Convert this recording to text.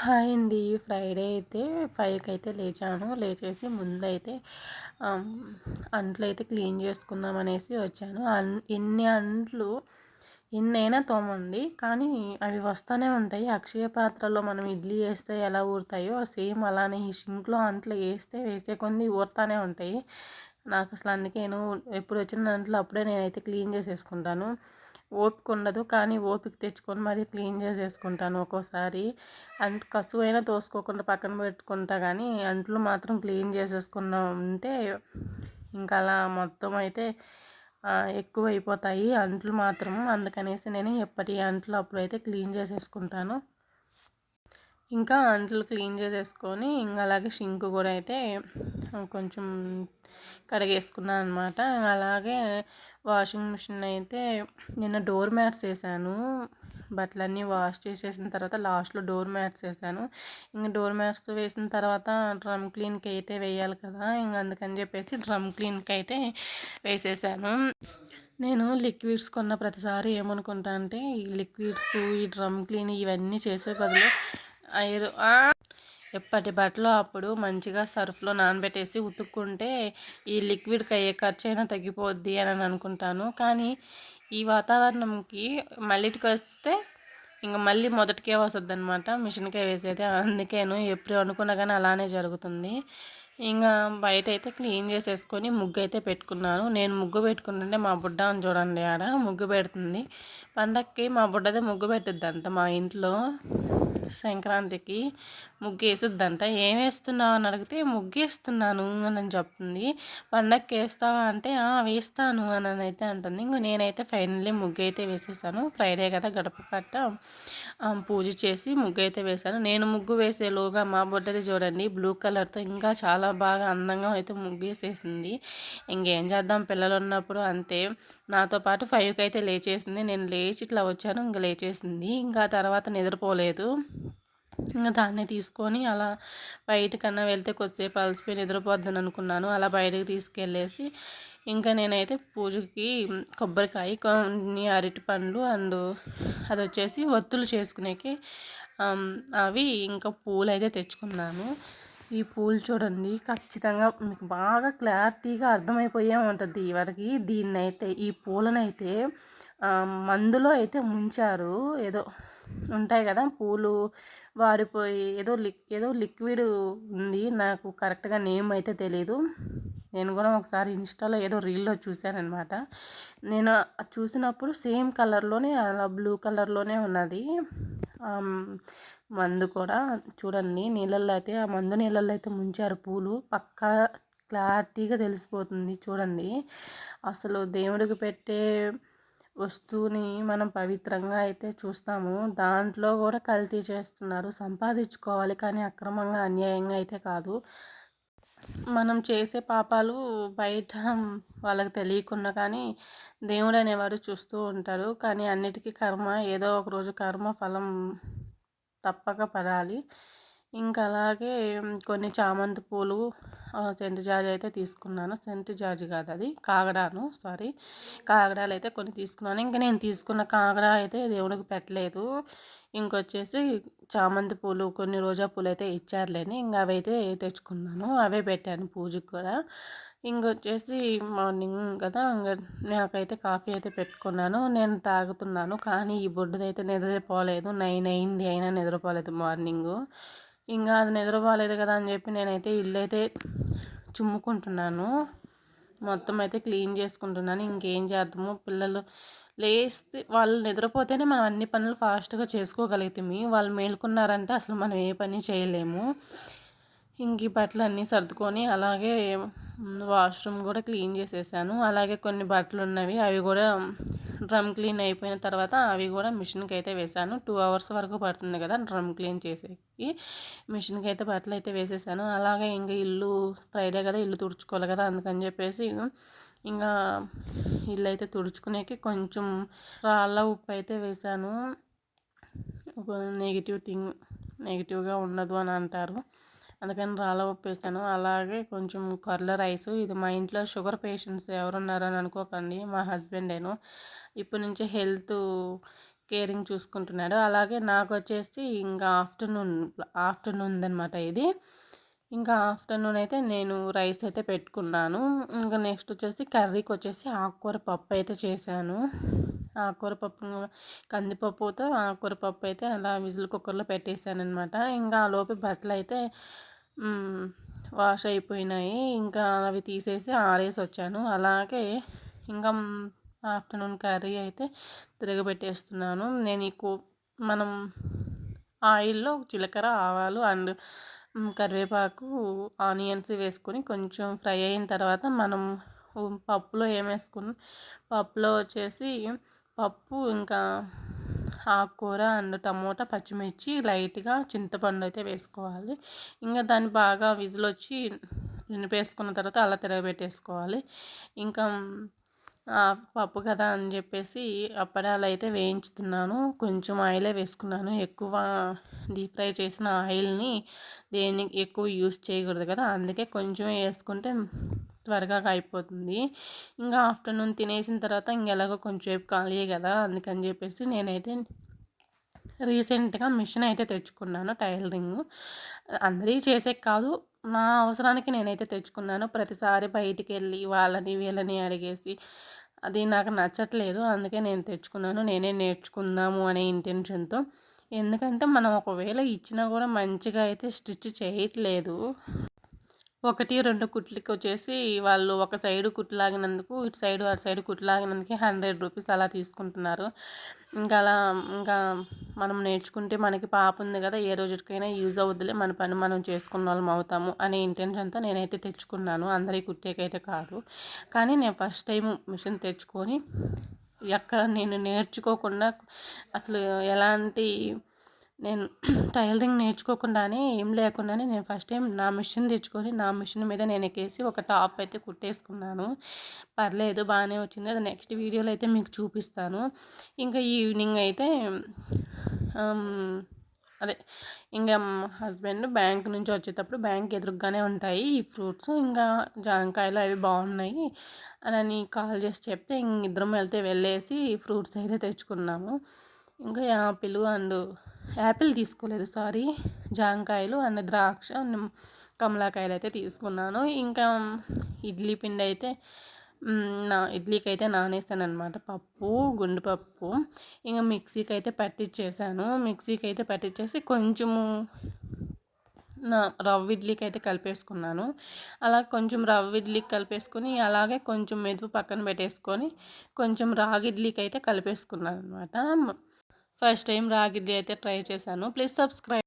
Hi అండి. Friday అయితే 5కి అయితే లేచాను. లేచేసి ముందైతే ఆహ్, అంట్లయితే క్లీన్ చేసుకుందాం అనేసి వచ్చాను. ఎన్ని అంట్లు ఎన్నైనా తోమండి. కానీ అవి వస్తూనే ఉంటాయి. అక్షయ పాత్రలో మనం ఇడ్లీ ఏస్తే ఎలా ఊరుతాయో సేమ్ అలానే ఈ సింక్‌లో అంట్లు వేసే కొద్దీ ఊరుతానే ఉంటాయి. నాకసలు అందుకేను ఎప్పుడు వచ్చిన అంట్లు అప్పుడే నేనైతే క్లీన్ చేసేసుకుంటాను. ఓపిక ఉండదు. కానీ ఓపిక తెచ్చుకొని మరీ క్లీన్ చేసేసుకుంటాను ఒక్కోసారి. కసువైనా తోసుకోకుండా పక్కన పెట్టుకుంటా కానీ అంట్లు మాత్రం క్లీన్ చేసేసుకున్నా ఉంటే ఇంకా అలా మొత్తం అయితే ఎక్కువైపోతాయి అంట్లు మాత్రం. అందుకనేసి నేను ఎప్పటి అంట్లు అప్పుడైతే క్లీన్ చేసేసుకుంటాను. ఇంకా అంట్లు క్లీన్ చేసేసుకొని ఇంకా అలాగే షింక్ కూడా అయితే కొంచెం కడిగేసుకున్నాను అనమాట. అలాగే వాషింగ్ మిషన్ అయితే నిన్న డోర్ మ్యాట్స్ వేసాను. బట్టలన్నీ వాష్ చేసేసిన తర్వాత లాస్ట్లో డోర్ మ్యాట్స్ వేసాను. ఇంక డోర్ మ్యాట్స్ వేసిన తర్వాత డ్రమ్ క్లీన్కి అయితే వేయాలి కదా, ఇంక అందుకని చెప్పేసి డ్రమ్ క్లీన్కి అయితే వేసేసాను. నేను లిక్విడ్స్ కొన్న ప్రతిసారి ఏమనుకుంటా అంటే ఈ లిక్విడ్స్, ఈ డ్రమ్ క్లీన్ ఇవన్నీ చేసే బదులు ఐరు ఎప్పటి బట్టలు అప్పుడు మంచిగా సర్ఫ్లో నానబెట్టేసి ఉతుక్కుంటే ఈ లిక్విడ్కి అయ్యే ఖర్చు అయినా తగ్గిపోద్ది అని అనుకుంటాను. కానీ ఈ వాతావరణంకి మళ్ళీటికి వస్తే ఇంకా మళ్ళీ మొదటికే వస్తుంది అనమాట మిషన్కే వేసేది. అందుకేను ఎప్పుడు అనుకున్నా కానీ అలానే జరుగుతుంది. ఇంకా బయట అయితే క్లీన్ చేసేసుకొని ముగ్గు అయితే పెట్టుకున్నాను. నేను ముగ్గు పెట్టుకుంటుంటే మా బుడ్డ అని చూడండి ఆడ ముగ్గు పెడుతుంది. పండక్కి మా బుడ్డదే ముగ్గు పెట్టుద్దంట మా ఇంట్లో. సంక్రాంతికి ముగ్గు వేసుద్దంట. ఏం వేస్తున్నావు అని అడిగితే ముగ్గు వేస్తున్నాను అని చెప్తుంది. పండక్కి వేస్తావా అంటే వేస్తాను అని అయితే అంటుంది. ఇంక నేనైతే ఫైనల్లీ ముగ్గు అయితే వేసేసాను. ఫ్రైడే కదా గడప కట్ట పూజ చేసి ముగ్గు అయితే వేశాను. నేను ముగ్గు వేసేలోగా మా బుడ్డది చూడండి బ్లూ కలర్తో ఇంకా చాలా బాగా అందంగా అయితే ముగ్గు వేసేసింది. ఇంకేం చేద్దాం, పిల్లలు ఉన్నప్పుడు అంతే. నాతో పాటు 5కి అయితే లేచేసింది. నేను లేచి ఇట్లా వచ్చాను, ఇంక లేచేసింది. ఇంకా తర్వాత నిద్రపోలేదు. ఇంకా దాన్ని తీసుకొని అలా బయటకన్నా వెళ్తే కొద్దిసేపు అలసిపోయి నిద్రపోద్దని అనుకున్నాను. అలా బయటకు తీసుకెళ్ళేసి ఇంకా నేనైతే పూజకి కొబ్బరికాయ, కొన్ని అరటి పండ్లు అండ్ అది వచ్చేసి ఒత్తులు చేసుకునేకి అవి ఇంకా పూలు అయితే తెచ్చుకున్నాను. ఈ పూలు చూడండి, ఖచ్చితంగా మీకు బాగా క్లారిటీగా అర్థమైపోయే ఉంటుంది వరకు. దీన్నైతే ఈ పూలనైతే మందులో అయితే ముంచారు. ఏదో ఉంటాయి కదా పూలు వాడిపోయి ఏదో లిక్విడ్ ఉంది, నాకు కరెక్ట్గా నేమ్ అయితే తెలీదు. నేను కూడా ఒకసారి ఇన్స్టాలో ఏదో రీల్లో చూశానమాట. నేను చూసినప్పుడు సేమ్ కలర్లోనే అలా బ్లూ కలర్లోనే ఉన్నది మందు కూడా. చూడండి నీళ్ళల్లో అయితే ఆ మందు నీళ్ళల్లో అయితే ముంచారు పూలు. పక్కా క్లారిటీగా తెలిసిపోతుంది చూడండి. అసలు దేవుడికి పెట్టే వస్తువుని మనం పవిత్రంగా అయితే చూస్తాము, దాంట్లో కూడా కల్తీ చేస్తున్నారు. సంపాదించుకోవాలి కానీ అక్రమంగా అన్యాయంగా అయితే కాదు. మనం చేసే పాపాలు బయట వాళ్ళకి తెలియకుండా కానీ దేవుడు అనేవాడు చూస్తూ ఉంటాడు. కానీ అన్నిటికీ కర్మ, ఏదో ఒక రోజు కర్మ ఫలం తప్పక పడాలి. ఇంకా అలాగే కొన్ని చామంతి పూలు, సెంటు జాజి అయితే తీసుకున్నాను. సెంటు జాజి కాదు, అది కాగడాను, సారీ. కాగడాలు అయితే కొన్ని తీసుకున్నాను. ఇంకా నేను తీసుకున్న కాగడా అయితే దేవుడికి పెట్టలేదు. ఇంకొచ్చేసి చామంతి పూలు, కొన్ని రోజా పూలు అయితే ఇచ్చారులేని ఇంకా అవి అయితే తెచ్చుకున్నాను. అవే పెట్టాను పూజకి కూడా. ఇంకొచ్చేసి మార్నింగ్ కదా, ఇంకా నాకైతే కాఫీ అయితే పెట్టుకున్నాను. నేను తాగుతున్నాను. కానీ ఈ బొడ్డుదైతే నిద్రపోలేదు. 9 అయింది అయినా నిద్రపోలేదు మార్నింగు. ఇంకా అది నిద్రపోలేదు కదా అని చెప్పి నేనైతే ఇల్లు అయితే చుమ్ముకుంటున్నాను. మొత్తం అయితే క్లీన్ చేసుకుంటున్నాను. ఇంకేం చేద్దాము, పిల్లలు లేస్తే వాళ్ళు నిద్రపోతేనే మనం అన్ని పనులు ఫాస్ట్గా చేసుకోగలుగుతాము. వాళ్ళు మేలుకున్నారంటే అసలు మనం ఏ పని చేయలేము. ఇంక ఈ బట్టలు అన్నీ సర్దుకొని అలాగే వాష్రూమ్ కూడా క్లీన్ చేసేసాను. అలాగే కొన్ని బట్టలు ఉన్నవి, అవి కూడా డ్రమ్ క్లీన్ అయిపోయిన తర్వాత అవి కూడా మిషన్కి అయితే వేసాను. 2 అవర్స్ వరకు పడుతుంది కదా డ్రమ్ క్లీన్ చేసేకి. మిషన్కి అయితే బట్టలు అయితే వేసేసాను. అలాగే ఇంకా ఇల్లు ఫ్రైడే కదా, ఇల్లు తుడుచుకోవాలి కదా, అందుకని చెప్పేసి ఇంకా ఇల్లు అయితే తుడుచుకునేకి కొంచెం రాళ్ళ ఉప్పు అయితే వేసాను. ఒక నెగిటివ్గా ఉండదు అని అంటారు, అందుకని రాళ్ళ ఉప్పు వేసాను. అలాగే కొంచెం కొర్ల రైస్. ఇది మా ఇంట్లో షుగర్ పేషెంట్స్ ఎవరున్నారని అనుకోకండి, మా హస్బెండేను. ఇప్పటి నుంచే హెల్త్ కేరింగ్ చూసుకుంటున్నాడు. అలాగే నాకు వచ్చేసి ఇంకా ఆఫ్టర్నూన్ ఉందనమాట ఇది. ఇంకా ఆఫ్టర్నూన్ అయితే నేను రైస్ అయితే పెట్టుకున్నాను. ఇంకా నెక్స్ట్ వచ్చేసి కర్రీకి వచ్చేసి ఆకుకూర పప్పు అయితే చేశాను. ఆకుకూర పప్పు, కందిపప్పుతో ఆకుకూర పప్పు అయితే అలా విజిల్ కుక్కర్లో పెట్టేశాను అనమాట. ఇంకా ఆ లోపు బట్టలు అయితే వాష్ అయిపోయినాయి. ఇంకా అవి తీసేసి ఆరేసి వచ్చాను. అలాగే ఇంకా ఆఫ్టర్నూన్ కర్రీ అయితే తిరగబెట్టేస్తున్నాను. మనం ఆయిల్లో జీలకర్ర, ఆవాలు అండ్ కరివేపాకు, ఆనియన్స్ వేసుకొని కొంచెం ఫ్రై అయిన తర్వాత మనం పప్పులో ఏమేసుకుని పప్పులో వచ్చేసి పప్పు, ఇంకా ఆకుకూర అండ్ టమోటా, పచ్చిమిర్చి, లైట్గా చింతపండు అయితే వేసుకోవాలి. ఇంకా దాన్ని బాగా విజిల్ వచ్చి నినిపేసుకున్న తర్వాత అలా తిరగబెట్టేసుకోవాలి. ఇంకా పప్పు కదా అని చెప్పేసి అప్పడాలు అయితే వేయించుతున్నాను. కొంచెం ఆయిలే వేసుకున్నాను. ఎక్కువ డీప్ ఫ్రై చేసిన ఆయిల్ని ఎక్కువ యూస్ చేయకూడదు కదా, అందుకే కొంచెం వేసుకుంటే త్వరగా అయిపోతుంది. ఇంకా ఆఫ్టర్నూన్ తినేసిన తర్వాత ఎలాగో కొంచెంసేపు ఖాళీయే కదా, అందుకని చెప్పేసి నేనైతే రీసెంట్గా మిషన్ అయితే తెచ్చుకున్నాను, టైలరింగ్. అందరికీ చేసే కాదు, నా అవసరానికి నేనైతే తెచ్చుకున్నాను. ప్రతిసారి బయటికి వెళ్ళి వాళ్ళని వీళ్ళని అడిగేసి అది నాకు నచ్చట్లేదు. అందుకే నేను తెచ్చుకున్నాను, నేనే నేర్చుకుందాము అనే ఇంటెన్షన్తో. ఎందుకంటే మనం ఒకవేళ ఇచ్చినా కూడా మంచిగా అయితే స్టిచ్ చేయట్లేదు. 1-2 కుట్లకి వచ్చేసి వాళ్ళు ఒక సైడు కుట్లాగినందుకు, ఇటు సైడు అటు సైడు కుట్లాగినందుకు 100 రూపీస్ అలా తీసుకుంటున్నారు. ఇంకా మనం నేర్చుకుంటే మనకి పాప ఉంది కదా, ఏ రోజుకైనా యూజ్ అవుద్దిలే, మన పని మనం చేసుకున్న వాళ్ళం అవుతాము అనే ఇంటెన్షన్తో నేనైతే తెచ్చుకున్నాను. అందరికీ కుట్టేకైతే కాదు. కానీ నేను ఫస్ట్ టైం మిషన్ తెచ్చుకొని నేను నేర్చుకోకుండా అసలు నేను టైలరింగ్ నేర్చుకోకుండానే ఏం లేకుండానే నేను ఫస్ట్ టైం నా మిషన్ తెచ్చుకొని నా మిషన్ మీద నేను ఎక్కేసి ఒక టాప్ అయితే కుట్టేసుకున్నాను. పర్లేదు, బాగానే వచ్చింది. అది నెక్స్ట్ వీడియోలో అయితే మీకు చూపిస్తాను. ఇంకా ఈవినింగ్ అయితే అదే ఇంకా హస్బెండ్ బ్యాంక్ నుంచి వచ్చేటప్పుడు బ్యాంక్ ఎదురుగానే ఉంటాయి ఈ ఫ్రూట్స్, ఇంకా జాంకాయలు అవి బాగున్నాయి అని కాల్ చేసి చెప్తే ఇద్దరం వెళ్ళేసి ఫ్రూట్స్ అయితే తెచ్చుకున్నాము. ఇంకా యాపిల్ తీసుకోలేదు, సారీ, జాంకాయలు అండ్ ద్రాక్ష, కమలాకాయలు అయితే తీసుకున్నాను. ఇంకా ఇడ్లీ పిండి అయితే ఇడ్లీకి అయితే నానేసాను అనమాట, పప్పు, గుండుపప్పు. ఇంకా మిక్సీకి అయితే పట్టించేసి కొంచెము రవ్వ ఇడ్లీకి అయితే కలిపేసుకున్నాను. అలా కొంచెం రవ్వ ఇడ్లీకి కలిపేసుకొని అలాగే కొంచెం మెదుపు పక్కన పెట్టేసుకొని కొంచెం రాగి ఇడ్లీకి అయితే కలిపేసుకున్నాను అనమాట. ఫస్ట్ టైం రాగి ఇడ్లీ అయితే ట్రై చేశాను. Please subscribe.